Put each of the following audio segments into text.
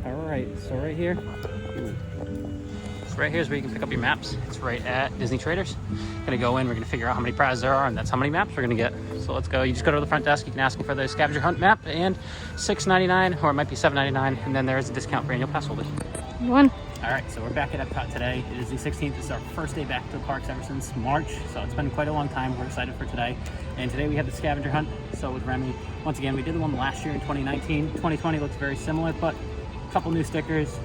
All right, so right here. So right here is where you can pick up your maps. It's right at Disney Traders. Gonna go in, we're gonna figure out how many prizes there are, and that's how many maps we're gonna get. So let's go. You just go to the front desk, you can ask them for the scavenger hunt map, and $6.99, or it might be $7.99, and then there is a discount for annual pass holders. One. All right, so we're back at EPCOT today. It is the 16th. This is our first day back to the parks ever since March, so it's been quite a long time. We're excited for today. And today we have the scavenger hunt. So with Remy, once again, we did the one last year in 2019. 2020 looks very similar, but a couple new stickers,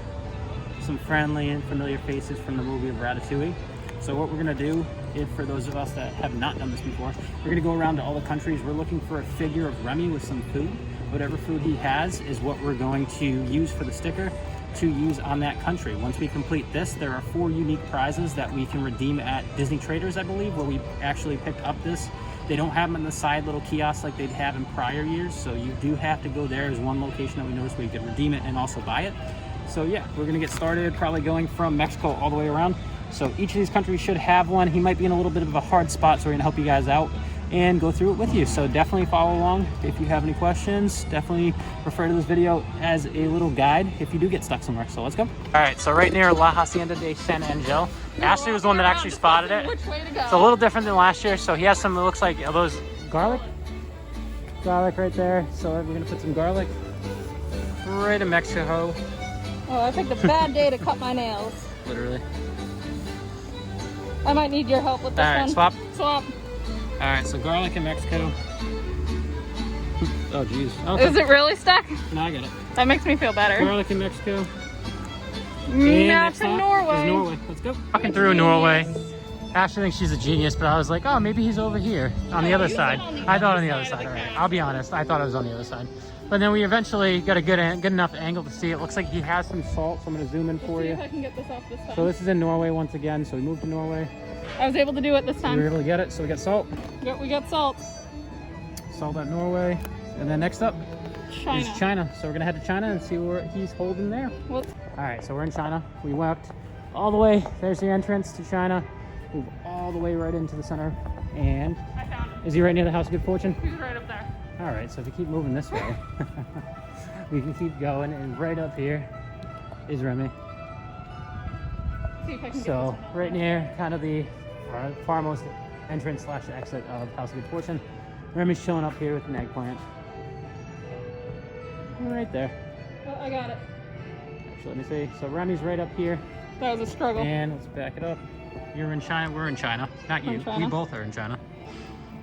some friendly and familiar faces from the movie of Ratatouille. So what we're gonna do, if for those of us that have not done this before, we're gonna go around to all the countries. We're looking for a figure of Remy with some food. Whatever food he has is what we're going to use for the sticker to use on that country. Once we complete this, there are 4 unique prizes that we can redeem at Disney Traders, I believe, where we actually picked up this. They don't have them in the side little kiosks like they'd have in prior years, so you do have to go there. There's one location that we noticed where you can redeem it and also buy it. So yeah, we're gonna get started, probably going from Mexico all the way around. So each of these countries should have one. He might be in a little bit of a hard spot, so we're gonna help you guys out and go through it with you. So definitely follow along. If you have any questions, definitely refer to this video as a little guide if you do get stuck somewhere. So let's go. All right, so right near La Hacienda de San Angel. Ashley was the one that actually spotted it. Which way to go? It's a little different than last year. So he has some, it looks like, are those garlic? Garlic right there. So we're gonna put some garlic right in Mexico. Oh, I picked a bad day to cut my nails. Literally. I might need your help with this one. All right, swap. Swap. All right, so garlic in Mexico. Oh, geez. Okay. Is it really stuck? No, I got it. That makes me feel better. Garlic in Mexico. Now to Norway. Norway. Let's go. Walking through Norway. Ashley thinks she's a genius, but I was like, oh, maybe he's over here on the other side. I thought on the other side. All right. I'll be honest. I thought it was on the other side. But then we eventually got a good enough angle to see it. Looks like he has some salt, so I'm going to zoom in for you. See if I can get this off this time. So this is in Norway once again. So we moved to Norway. I was able to do it this time. We were able to get it. So we got salt. Yep, we got salt. Salt at Norway. And then next up China. is China. So we're going to head to China and see what he's holding there. Well, all right, so we're in China. We walked all the way. There's the entrance to China. Move all the way right into the center. And I found him. is he right near the House of Good Fortune? He's right up there. All right, so if you keep moving this way, we can keep going. And right up here is Remy. See if I can So get this right near kind of the farmost entrance / exit of House of Good Fortune. Remy's chilling up here with an eggplant. Right there. Oh, I got it. Actually, let me see. So Remy's right up here. That was a struggle. And let's back it up. You're in China, we're in China. Not you. China. We both are in China.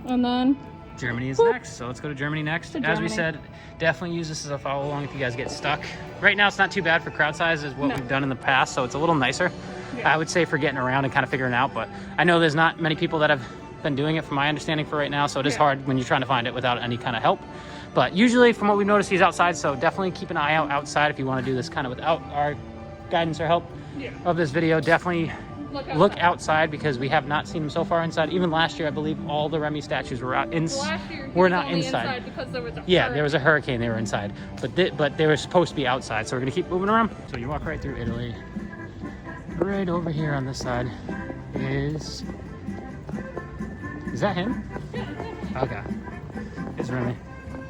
And then Germany is next, so let's go to Germany next. As we said, definitely use this as a follow along if you guys get stuck. Right now it's not too bad for crowd size as what we've done in the past, so it's a little nicer. Yeah. I would say for getting around and kind of figuring out, but I know there's not many people that have been doing it from my understanding for right now, so it is hard when you're trying to find it without any kind of help. But usually from what we've noticed, he's outside, so definitely keep an eye out outside if you want to do this kind of without our guidance or help of this video. Definitely look outside because we have not seen him so far inside. Even last year, I believe all the Remy statues were out were not inside. Because there was a there was a hurricane. They were inside, but they were supposed to be outside. So we're gonna keep moving around. So you walk right through Italy. Right over here on this side is that him? Okay, it's Remy.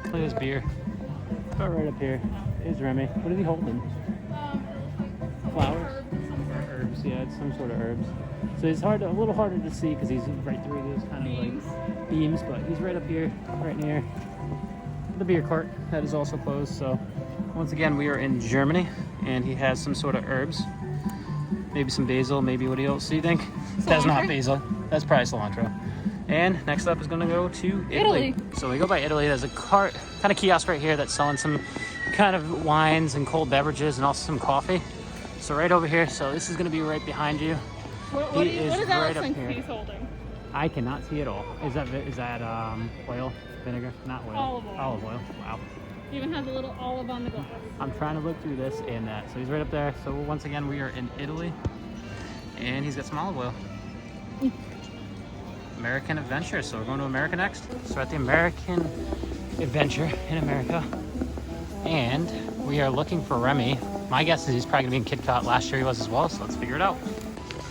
Look at this beer. But right up here is Remy. What is he holding? Flowers? Herbs, yeah, it's some sort of herbs. So it's a little harder to see because he's right through those kind of like beams, but he's right up here, right near the beer cart that is also closed. So once again, we are in Germany and he has some sort of herbs. Maybe some basil, maybe what else do you think? Cilantro? That's not basil, that's probably cilantro. And next up is gonna go to Italy. So we go by Italy. There's a cart, kind of kiosk right here that's selling some kind of wines and cold beverages and also some coffee. So right over here, so this is gonna be right behind you. What is that right up here. He's holding? I cannot see it all. Is that oil, vinegar? Not oil. Olive oil. Olive oil, wow. He even has a little olive on the glass. I'm trying to look through this and that. So he's right up there. So once again, we are in Italy and he's got some olive oil. American Adventure. So we're going to America next. So we're at the American Adventure in America. And we are looking for Remy. My guess is he's probably gonna be in EPCOT. Last year he was as well, so let's figure it out.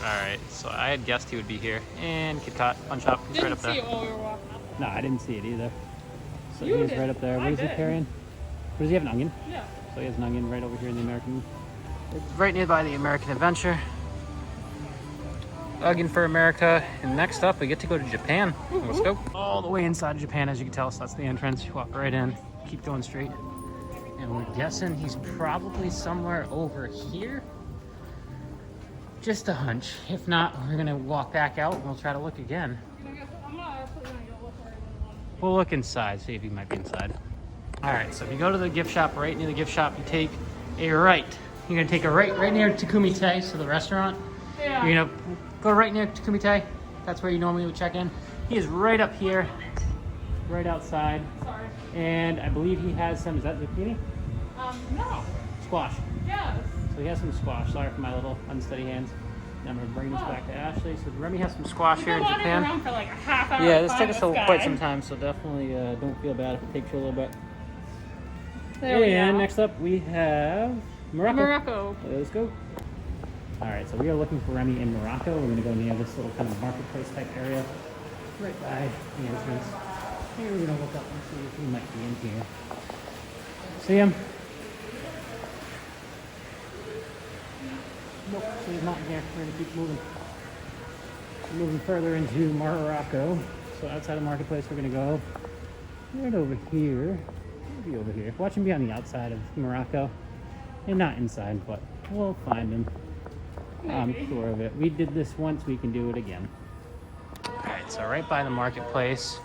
All right, so I had guessed he would be here in EPCOT Fun Shop. He's right up there. Didn't see it while we were walking up. No, I didn't see it either. So he's right up there. What is he carrying? Does he have an onion? Yeah. So he has an onion right over here in the American. It's right nearby the American Adventure. Onion for America. And next up, we get to go to Japan. Let's go. All the way inside of Japan, as you can tell. So that's the entrance. You walk right in. Keep going straight. And we're guessing he's probably somewhere over here. Just a hunch. If not, we're gonna walk back out and we'll try to look again. We'll look inside, see if he might be inside. All right, so if you go to the gift shop, right near the gift shop, you take a right. You're gonna take a right near Takumite, so the restaurant. Yeah. You're gonna go right near Takumite. That's where you normally would check in. He is right up here, right outside. Sorry. And I believe he has some, is that zucchini? No. Squash. Yes. So he has some squash. Sorry for my little unsteady hands. And I'm gonna bring this back to Ashley. So Remy has some squash here in Japan. Around for like a half hour. Yeah, this took us quite some time, so definitely don't feel bad if it takes you a little bit. And next up we have Morocco. Let's go. All right, so we are looking for Remy in Morocco. We're gonna go near this little kind of marketplace type area, right by the entrance. Here we're gonna look up and see if he might be in here. See him? Nope, so he's not in here. We're gonna keep moving. Moving further into Morocco. So outside the marketplace, we're gonna go right over here. Maybe over here. Watch him be on the outside of Morocco, and not inside, but we'll find him. I'm sure of it. We did this once, we can do it again. All right, so right by the marketplace,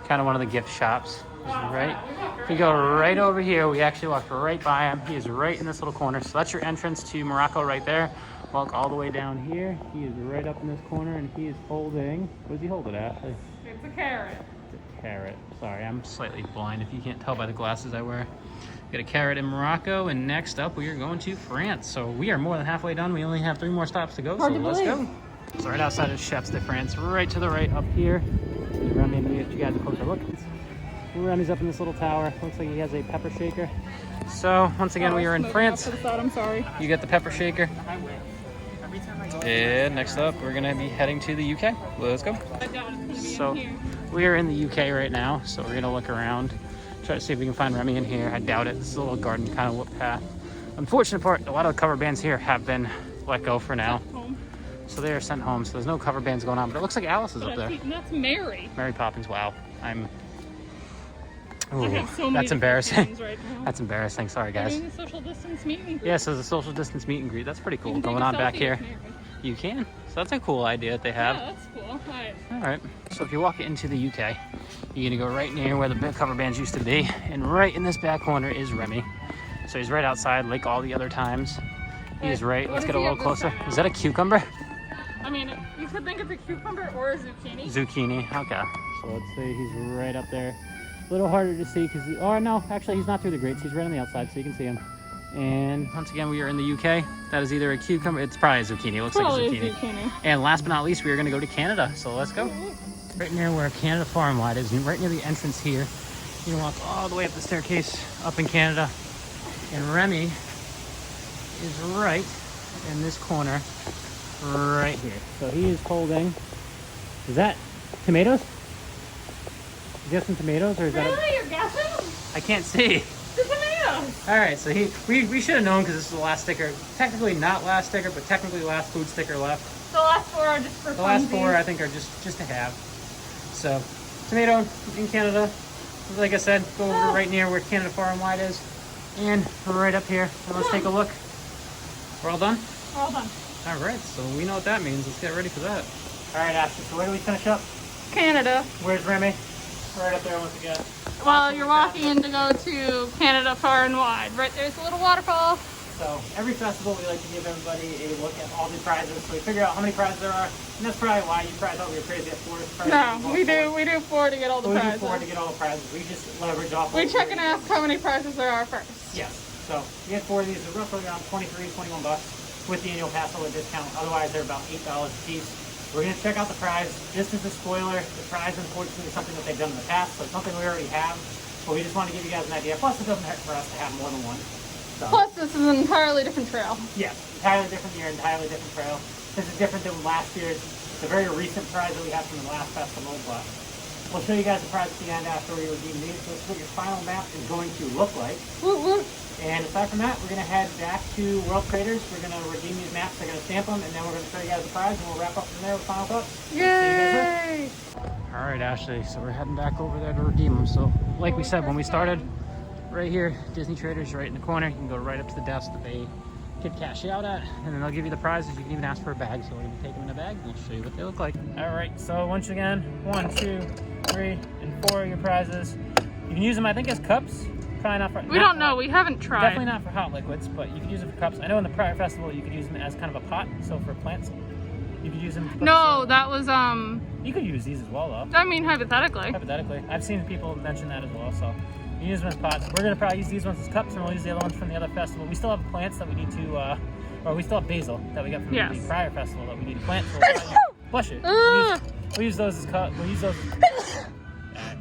kind of one of the gift shops. Right, if you go right over here, we actually walked right by him. He is right in this little corner. So that's your entrance to Morocco right there. Walk all the way down here. He is right up in this corner, and he is holding, what does he hold it, Ashley? It's a carrot. It's a carrot. Sorry, I'm slightly blind if you can't tell by the glasses I wear. Got a carrot in Morocco, and next up we are going to France. So we are more than halfway done. We only have 3 more stops to go, so let's go. So right outside of Chefs de France, right to the right up here. Remy, I'm gonna get you guys a closer look. Remy's up in this little tower. Looks like he has a pepper shaker. So once again, we are in France. I'm sorry. You get the pepper shaker. And next up, we're gonna be heading to the UK. Let's go. So we are in the UK right now. So we're gonna look around, try to see if we can find Remy in here. I doubt it. This is a little garden kind of whoop path. Unfortunate part, a lot of the cover bands here have been let go for now. So they are sent home. So there's no cover bands going on. But it looks like Alice is up there. That's Mary. Mary Poppins. Wow. Ooh, I have so many that's embarrassing. Right now. That's embarrassing. Sorry, guys. Doing a social distance meet and greet. Yeah, so the social distance meet and greet. That's pretty cool. Going on back here. You can. So that's a cool idea that they have. Yeah, that's cool. All right. So if you walk into the UK, you're gonna go right near where the big cover bands used to be, and right in this back corner is Remy. So he's right outside, like all the other times. He's right. Let's get a little closer. Is that a cucumber? I mean, you could think it's a cucumber or a zucchini. Zucchini. Okay. So let's say he's right up there. A little harder to see because, oh no, actually he's not through the grates. He's right on the outside, so you can see him. And once again, we are in the UK. That is either a cucumber, it's probably a zucchini. It looks probably like a zucchini. And last but not least, we are gonna go to Canada. So let's go. Right near where Canada Farm Wide is, and right near the entrance here. You can walk all the way up the staircase up in Canada. And Remy is right in this corner, right here. So he is holding, is that tomatoes? Is that some tomatoes, or is that? Really? You're guessing? I can't see. The tomatoes. All right, so we should have known because this is the last sticker. Technically not last sticker, but technically last food sticker left. The last 4 are just for The last 4 I think are just to have. So tomato in Canada. Like I said, go over right near where Canada Far and Wide is, and right up here. And let's take a look. We're all done. We're all done. All right, so we know what that means. Let's get ready for that. All right, Ashley. So where do we finish up? Canada. Where's Remy? Right up there once again. Well, you're walking in to go to Canada Far and Wide. Right there's a little waterfall. So every festival we like to give everybody a look at all the prizes. So we figure out how many prizes there are. And that's probably why you probably thought we were crazy at 4 prizes. No, we do 4 to get all the prizes. We do 4 to get all the prizes. We just leverage off. We check and ask how many prizes there are first. Yes. So we get 4 of these. They're roughly around 23, 21 bucks with the annual pass holder discount. Otherwise, they're about $8 a piece. We're going to check out the prize. Just as a spoiler, the prize unfortunately is something that they've done in the past, so it's something we already have. But we just want to give you guys an idea. Plus, it doesn't hurt for us to have more than one. So. Plus, this is an entirely different trail. Yes, entirely different year, entirely different trail. This is different than last year's. It's a very recent prize that we have from the last festival, but we'll show you guys the prize at the end after we redeem these. So this is what your final map is going to look like. Woot, woot. And aside from that, we're going to head back to World Traders. We're going to redeem these maps. They're going to stamp them, and then we're going to show you guys the prize, and we'll wrap up from there with final thoughts. Yay! All right, Ashley. So we're heading back over there to redeem them. So, like we said when we started, right here, Disney Traders, right in the corner. You can go right up to the desk that they can cash you out at, and then they'll give you the prizes. You can even ask for a bag. So we're going to be taking them in a bag, and we'll show you what they look like. All right. So once again, 1, 2, 3, and 4 of your prizes. You can use them, I think, as cups. Probably not for, We don't know. We haven't tried. Definitely not for hot liquids, but you can use them for cups. I know in the prior festival you could use them as kind of a pot, so for plants, you could use them. To No, that was You could use these as well, though. I mean, hypothetically. Hypothetically, I've seen people mention that as well. So you can use them as pots. We're gonna probably use these ones as cups, and we'll use the other ones from the other festival. We still have plants that we need to, or we still have basil that we got from the prior festival that we need to plant. So blush it. We'll use those as cups. We'll use those. Right.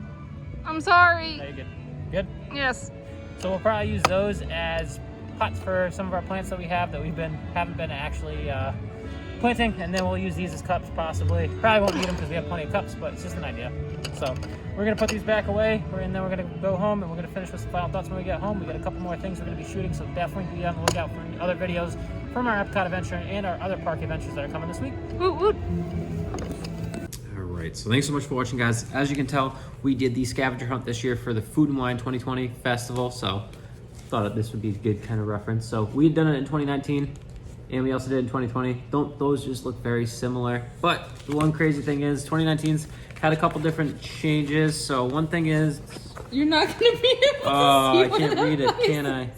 I'm sorry. No, you're good. Good. Yes. So we'll probably use those as pots for some of our plants that we have that haven't been actually planting, and then we'll use these as cups possibly. Probably won't need them because we have plenty of cups, but it's just an idea. So we're gonna put these back away, and then we're gonna go home, and we're gonna finish with some final thoughts when we get home. We got a couple more things we're gonna be shooting, so definitely be on the lookout for other videos from our EPCOT adventure and our other park adventures that are coming this week. Woot, woot. Alright, so thanks so much for watching, guys. As you can tell, we did the scavenger hunt this year for the Food and Wine 2020 festival, so thought this would be a good kind of reference. So we had done it in 2019, and we also did it in 2020. Don't those just look very similar? But the one crazy thing is 2019's had a couple different changes. So one thing is, You're not going to be able to see I can't read it, can I?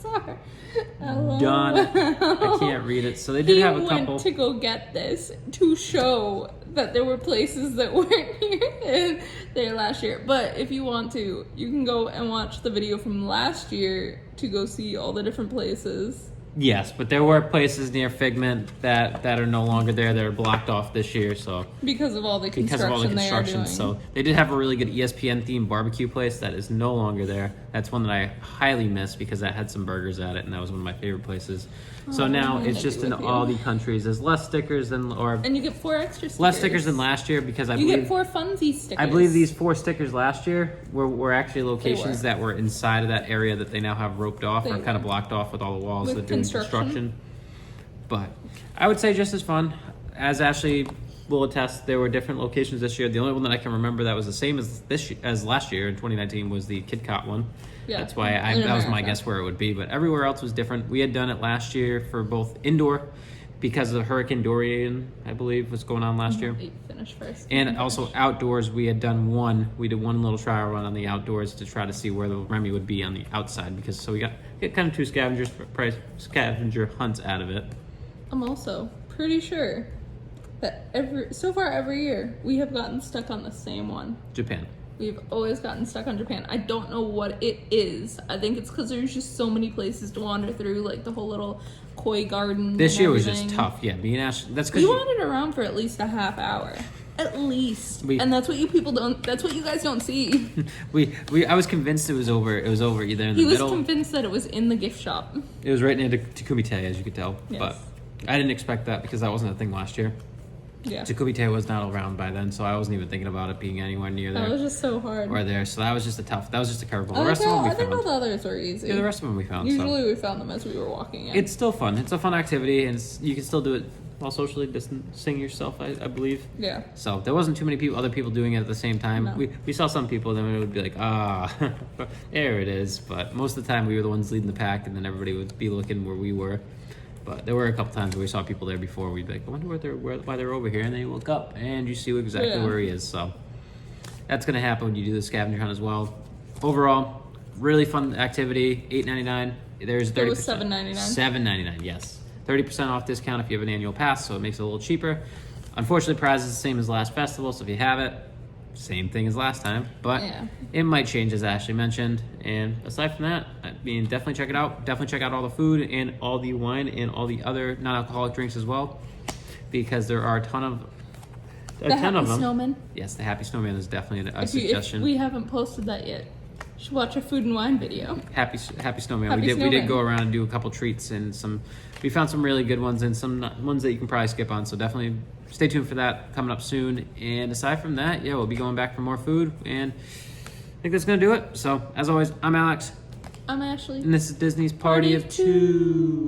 Hello. Done. I can't read it. So they did have a couple. He went to go get this to show that there were places that weren't here there last year. But if you want to, you can go and watch the video from last year to go see all the different places. Yes, but there were places near Figment that are no longer there. That are blocked off this year. So Because of all the construction they are doing. So they did have a really good ESPN themed barbecue place that is no longer there. That's one that I highly miss because that had some burgers at it, and that was one of my favorite places. So now it's just in all the countries. There's less stickers than, and you get 4 extra stickers. less stickers than last year because you get 4 Funzy stickers. I believe these 4 stickers last year were actually locations that were inside of that area that they now have roped off or kind of blocked off with all the walls that are doing construction. But I would say just as fun. As Ashley will attest, there were different locations this year. The only one that I can remember that was the same as last year in 2019 was the EPCOT one. Yeah, that's why that was my guess where it would be. But everywhere else was different. We had done it last year for both indoor because of Hurricane Dorian, I believe, was going on last year. Finished first. And also outdoors, we had done one. We did one little trial run on the outdoors to try to see where the Remy would be on the outside because so we got kind of 2 scavenger hunts out of it. I'm also pretty sure that every year we have gotten stuck on the same one. Japan. We've always gotten stuck on Japan. I don't know what it is. I think it's because there's just so many places to wander through, like the whole little koi garden. This year was just tough. Yeah, being Ashley. That's because we wandered around for at least a half hour. At least. And that's what you people don't, that's what you guys don't see. I was convinced it was over. It was over either in the middle. He was convinced that it was in the gift shop. It was right near Takumi Te, as you could tell. Yes. But I didn't expect that because that wasn't a thing last year. Yeah. Takumi Te was not around by then, so I wasn't even thinking about it being anywhere near there. That was just so hard. Or there, so that was just a curveball. The rest of them we found. I think all the others were easy. Yeah, the rest of them we found. Usually we found them as we were walking in. It's still fun. It's a fun activity, and you can still do it while socially distancing yourself, I believe. Yeah. So there wasn't too many other people doing it at the same time. No. We saw some people, then it would be like, there it is. But most of the time we were the ones leading the pack, and then everybody would be looking where we were. But there were a couple times where we saw people there before. We'd be like, I wonder why they're over here. And then you look up and you see exactly where he is. So that's going to happen when you do the scavenger hunt as well. Overall, really fun activity. $8.99. There's 30%. It was $7.99. $7.99, yes. 30% off discount if you have an annual pass, so it makes it a little cheaper. Unfortunately, price is the same as last festival, so if you have it, same thing as last time, but it might change, as Ashley mentioned. And aside from that, I mean, definitely check it out. Definitely check out all the food and all the wine and all the other non-alcoholic drinks as well, because there are a ton of them. Snowman. Yes, the Happy Snowman is definitely a suggestion. We haven't posted that yet. should watch our food and wine video. Happy Snowman. We did go around and do a couple treats and we found some really good ones and some ones that you can probably skip on. So definitely stay tuned for that coming up soon. And aside from that, yeah, we'll be going back for more food, and I think that's gonna do it. So as always, I'm Alex. I'm Ashley. And this is Disney's Party of Two.